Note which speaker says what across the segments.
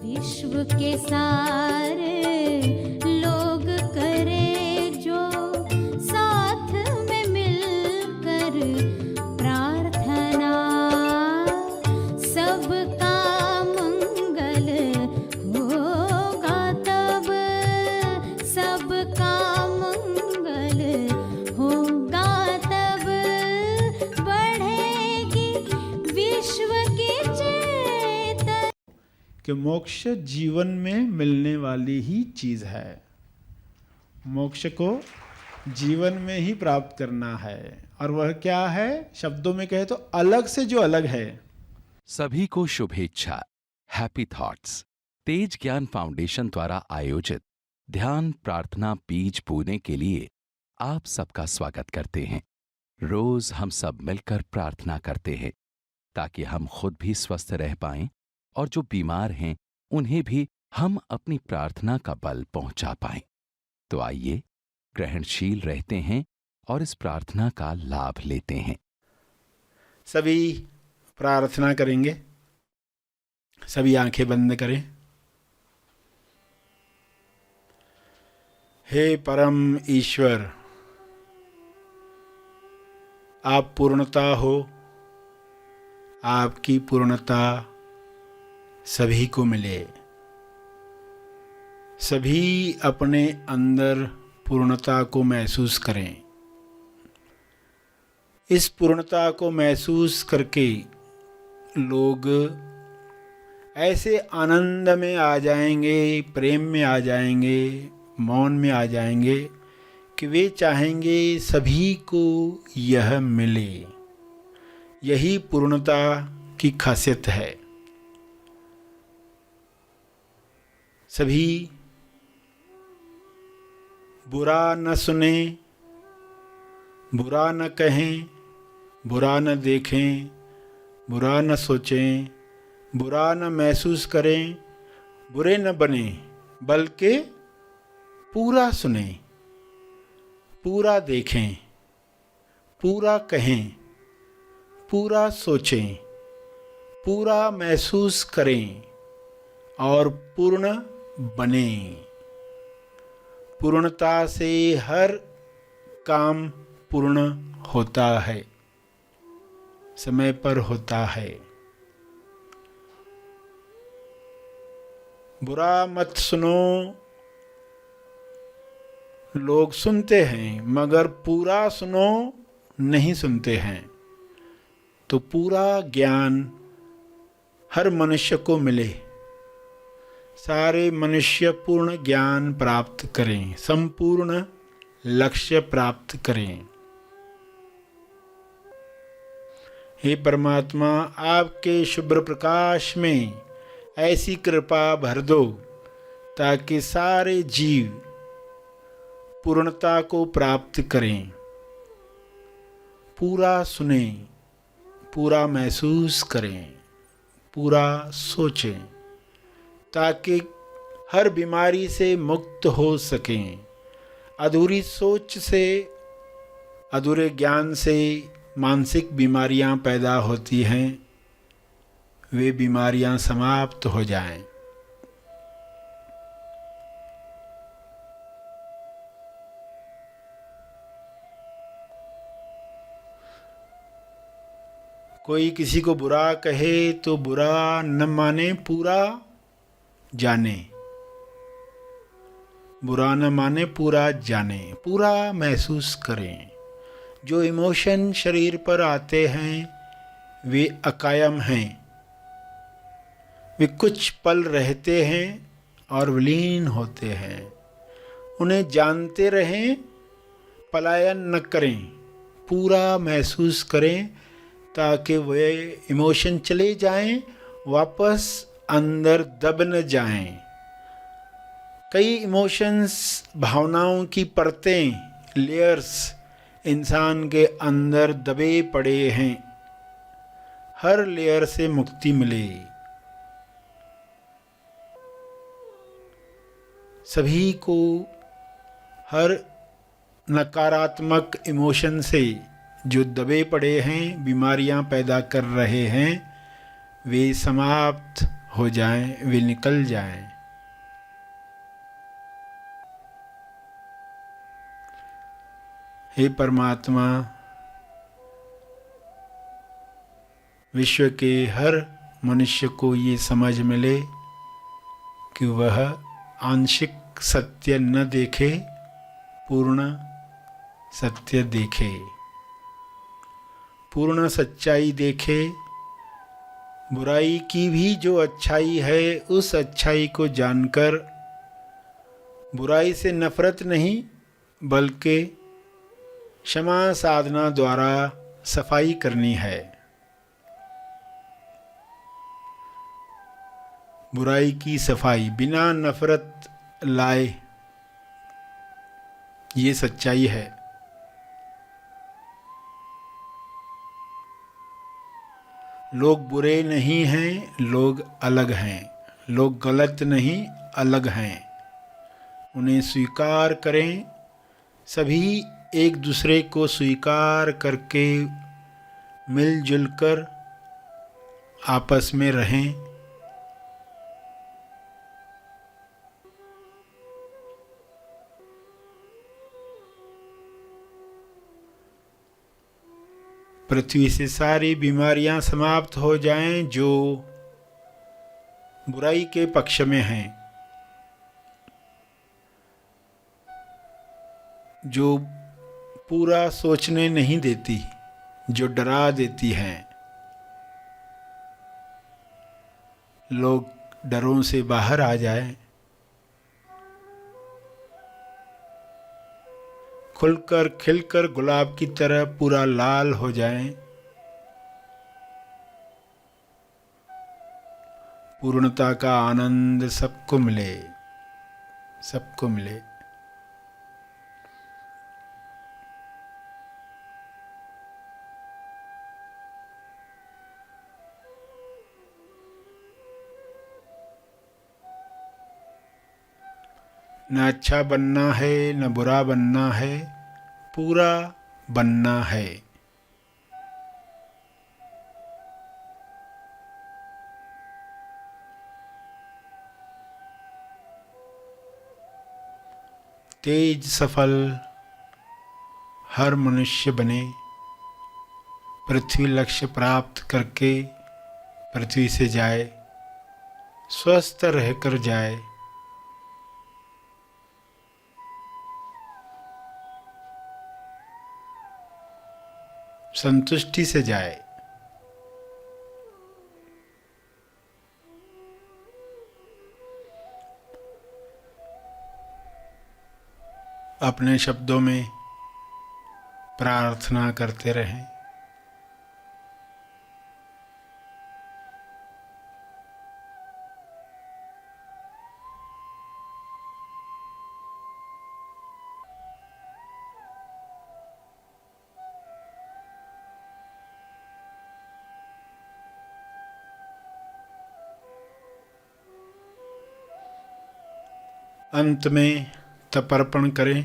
Speaker 1: विश्व के सारे लोग करे जो साथ में मिलकर प्रार्थना, सबका मंगल होगा तब, सबका मंगल होगा तब, बढ़ेगी विश्व की चेतना।
Speaker 2: कि मोक्ष जीवन में मिलने वाली ही चीज है। मोक्ष को जीवन में ही प्राप्त करना है। और वह क्या है? शब्दों में कहे तो अलग से जो अलग है।
Speaker 3: सभी को शुभेच्छा, हैप्पी थॉट्स। तेज ज्ञान फाउंडेशन द्वारा आयोजित ध्यान प्रार्थना बीज बोने के लिए आप सबका स्वागत करते हैं। रोज हम सब मिलकर प्रार्थना करते हैं ताकि हम खुद भी स्वस्थ रह पाएं और जो बीमार हैं उन्हें भी हम अपनी प्रार्थना का बल पहुंचा पाएं। तो आइए ग्रहणशील रहते हैं और इस प्रार्थना का लाभ लेते हैं।
Speaker 2: सभी प्रार्थना करेंगे। सभी आंखें बंद करें। हे परम ईश्वर, आप पूर्णता हो। आपकी पूर्णता सभी को मिले। सभी अपने अंदर पूर्णता को महसूस करें। इस पूर्णता को महसूस करके लोग ऐसे आनंद में आ जाएंगे, प्रेम में आ जाएंगे, मौन में आ जाएंगे कि वे चाहेंगे सभी को यह मिले। यही पूर्णता की खासियत है। सभी बुरा न सुने, बुरा न कहें, बुरा न देखें, बुरा न सोचें, बुरा न महसूस करें, बुरे न बने, बल्कि पूरा सुने, पूरा देखें, पूरा कहें, पूरा सोचें, पूरा महसूस करें और पूर्ण बने। पूर्णता से हर काम पूर्ण होता है, समय पर होता है। बुरा मत सुनो। लोग सुनते हैं मगर पूरा सुनो नहीं सुनते हैं। तो पूरा ज्ञान हर मनुष्य को मिले। सारे मनुष्य पूर्ण ज्ञान प्राप्त करें, संपूर्ण लक्ष्य प्राप्त करें। हे परमात्मा, आपके शुभ्र प्रकाश में ऐसी कृपा भर दो ताकि सारे जीव पूर्णता को प्राप्त करें। पूरा सुने, पूरा महसूस करें, पूरा सोचें ताकि हर बीमारी से मुक्त हो सकें। अधूरी सोच से, अधूरे ज्ञान से मानसिक बीमारियां पैदा होती हैं। वे बीमारियां समाप्त हो जाएं। कोई किसी को बुरा कहे तो बुरा न माने, पूरा जाने। बुरा न माने, पूरा जाने, पूरा महसूस करें। जो इमोशन शरीर पर आते हैं वे अकायम हैं। वे कुछ पल रहते हैं और विलीन होते हैं। उन्हें जानते रहें, पलायन न करें, पूरा महसूस करें ताकि वे इमोशन चले जाएं, वापस अंदर दब न जाएं। कई इमोशंस, भावनाओं की परतें, लेयर्स इंसान के अंदर दबे पड़े हैं। हर लेयर से मुक्ति मिले। सभी को हर नकारात्मक इमोशन से जो दबे पड़े हैं, बीमारियां पैदा कर रहे हैं, वे समाप्त हो जाएं, वे निकल जाएं। हे परमात्मा, विश्व के हर मनुष्य को ये समझ मिले कि वह आंशिक सत्य न देखे, पूर्ण सत्य देखे, पूर्ण सच्चाई देखे। बुराई की भी जो अच्छाई है, उस अच्छाई को जानकर बुराई से नफरत नहीं बल्कि क्षमा साधना द्वारा सफाई करनी है। बुराई की सफाई बिना नफरत लाए, ये सच्चाई है। लोग बुरे नहीं हैं, लोग अलग हैं। लोग गलत नहीं, अलग हैं। उन्हें स्वीकार करें। सभी एक दूसरे को स्वीकार करके मिलजुल कर आपस में रहें। पृथ्वी से सारी बीमारियां समाप्त हो जाएं जो बुराई के पक्ष में हैं, जो पूरा सोचने नहीं देती, जो डरा देती हैं। लोग डरों से बाहर आ जाएं, खुलकर खिलकर गुलाब की तरह पूरा लाल हो जाएं। पूर्णता का आनंद सबको मिले, सबको मिले। न अच्छा बनना है, न बुरा बनना है, पूरा बनना है। तेज सफल हर मनुष्य बने, पृथ्वी लक्ष्य प्राप्त करके पृथ्वी से जाए, स्वस्थ रहकर जाए। संतुष्टि से जाए। अपने शब्दों में प्रार्थना करते रहें। अंत में तर्पण करें।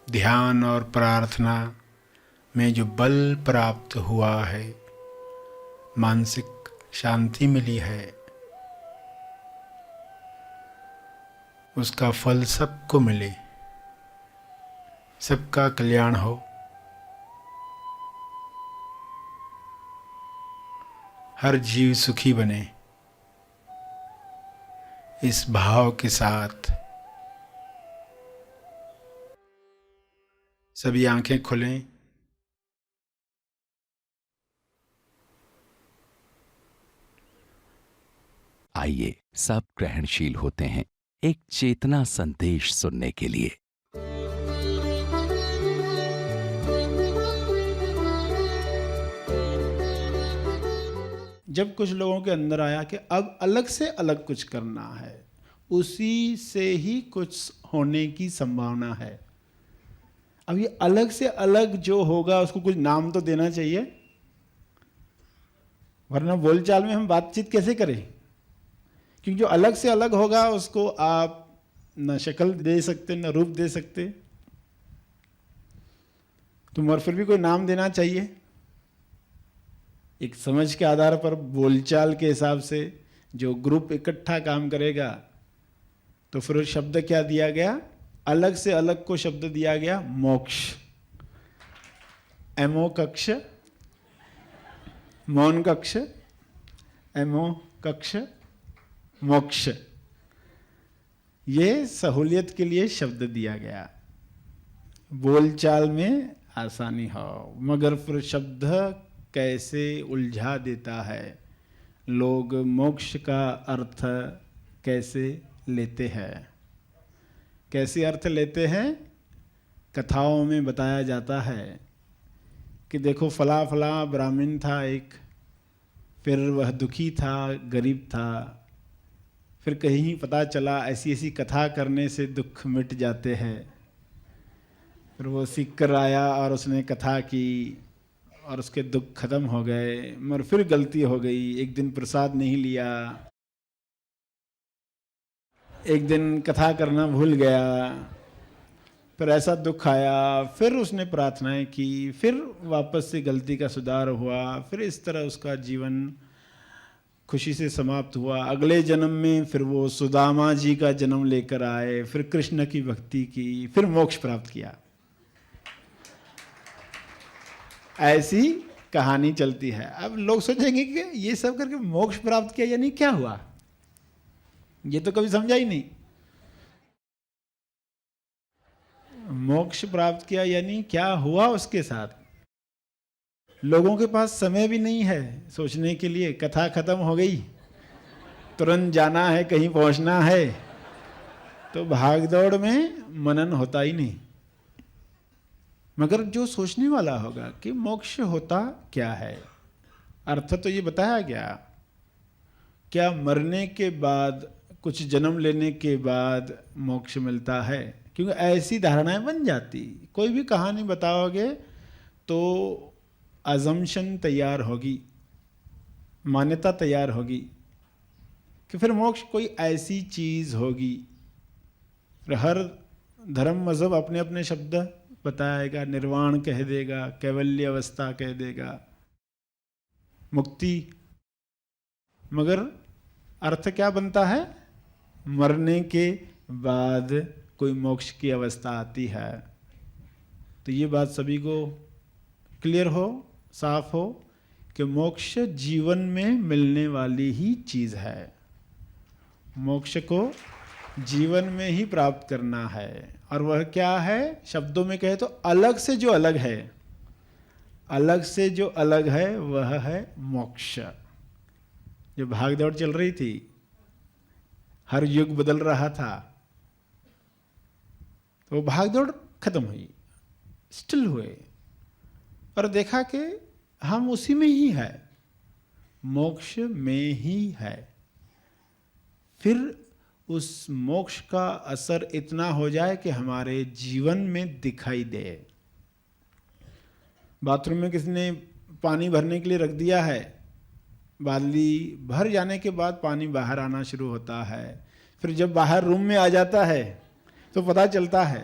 Speaker 2: ध्यान और प्रार्थना में जो बल प्राप्त हुआ है, मानसिक शांति मिली है, उसका फल सबको मिले, सबका कल्याण हो। हर जीव सुखी बने, इस भाव के साथ सभी आंखें खुलें।
Speaker 3: आइए सब ग्रहणशील होते हैं एक चेतना संदेश सुनने के लिए।
Speaker 2: जब कुछ लोगों के अंदर आया कि अब अलग से अलग कुछ करना है, उसी से ही कुछ होने की संभावना है। अब ये अलग से अलग जो होगा उसको कुछ नाम तो देना चाहिए, वरना बोलचाल में हम बातचीत कैसे करें? क्योंकि जो अलग से अलग होगा उसको आप न शक्ल दे सकते, न रूप दे सकते, तो मगर फिर भी कोई नाम देना चाहिए। एक समझ के आधार पर, बोलचाल के हिसाब से जो ग्रुप इकट्ठा काम करेगा, तो फिर शब्द क्या दिया गया, अलग से अलग को शब्द दिया गया मोक्ष। एमो कक्ष, मौन कक्ष, एमो कक्ष, मोक्ष, ये सहूलियत के लिए शब्द दिया गया, बोलचाल में आसानी हो। मगर फिर शब्द कैसे उलझा देता है, लोग मोक्ष का अर्थ कैसे लेते हैं, कैसे अर्थ लेते हैं। कथाओं में बताया जाता है कि देखो फला फला ब्राह्मण था एक, फिर वह दुखी था, गरीब था, फिर कहीं पता चला ऐसी ऐसी कथा करने से दुख मिट जाते हैं। फिर वो सीख कर आया और उसने कथा की और उसके दुख खत्म हो गए। मगर फिर गलती हो गई, एक दिन प्रसाद नहीं लिया, एक दिन कथा करना भूल गया, फिर ऐसा दुख आया, फिर उसने प्रार्थनाएं की, फिर वापस से गलती का सुधार हुआ, फिर इस तरह उसका जीवन खुशी से समाप्त हुआ। अगले जन्म में फिर वो सुदामा जी का जन्म लेकर आए, फिर कृष्ण की भक्ति की, फिर मोक्ष प्राप्त किया। ऐसी कहानी चलती है। अब लोग सोचेंगे कि ये सब करके मोक्ष प्राप्त किया यानी क्या हुआ, ये तो कभी समझा ही नहीं। मोक्ष प्राप्त किया यानी क्या हुआ उसके साथ। लोगों के पास समय भी नहीं है सोचने के लिए, कथा खत्म हो गई, तुरंत जाना है, कहीं पहुंचना है, तो भागदौड़ में मनन होता ही नहीं। मगर जो सोचने वाला होगा कि मोक्ष होता क्या है, अर्थ तो ये बताया गया, क्या मरने के बाद, कुछ जन्म लेने के बाद मोक्ष मिलता है? क्योंकि ऐसी धारणाएं बन जाती, कोई भी कहानी बताओगे तो अजम्पशन तैयार होगी, मान्यता तैयार होगी कि फिर मोक्ष कोई ऐसी चीज होगी। फिर हर धर्म मजहब अपने अपने शब्द बताएगा, निर्वाण कह देगा, कैवल्य अवस्था कह देगा, मुक्ति। मगर अर्थ क्या बनता है? मरने के बाद कोई मोक्ष की अवस्था आती है। तो ये बात सभी को क्लियर हो, साफ हो कि मोक्ष जीवन में मिलने वाली ही चीज है। मोक्ष को जीवन में ही प्राप्त करना है। और वह क्या है? शब्दों में कहे तो अलग से जो अलग है, अलग से जो अलग है वह है मोक्ष। जो भागदौड़ चल रही थी, हर युग बदल रहा था, तो वो भागदौड़ खत्म हुई, स्टिल हुए और देखा कि हम उसी में ही है, मोक्ष में ही है। फिर उस मोक्ष का असर इतना हो जाए कि हमारे जीवन में दिखाई दे। बाथरूम में किसी ने पानी भरने के लिए रख दिया है, बाल्टी भर जाने के बाद पानी बाहर आना शुरू होता है। फिर जब बाहर रूम में आ जाता है तो पता चलता है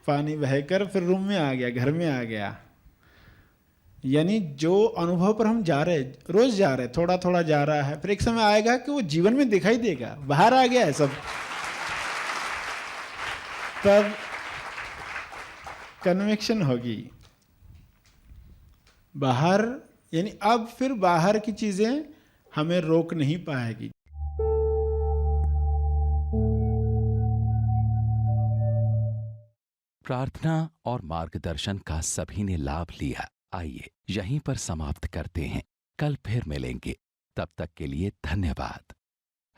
Speaker 2: पानी बहकर फिर रूम में आ गया, घर में आ गया। यानी जो अनुभव पर हम जा रहे, रोज जा रहे, थोड़ा थोड़ा जा रहा है, फिर एक समय आएगा कि वो जीवन में दिखाई देगा, बाहर आ गया है सब। तब कन्विक्शन होगी बाहर, यानी अब फिर बाहर की चीजें हमें रोक नहीं पाएगी।
Speaker 3: प्रार्थना और मार्गदर्शन का सभी ने लाभ लिया। आइए यहीं पर समाप्त करते हैं, कल फिर मिलेंगे। तब तक के लिए धन्यवाद।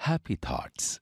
Speaker 3: Happy thoughts.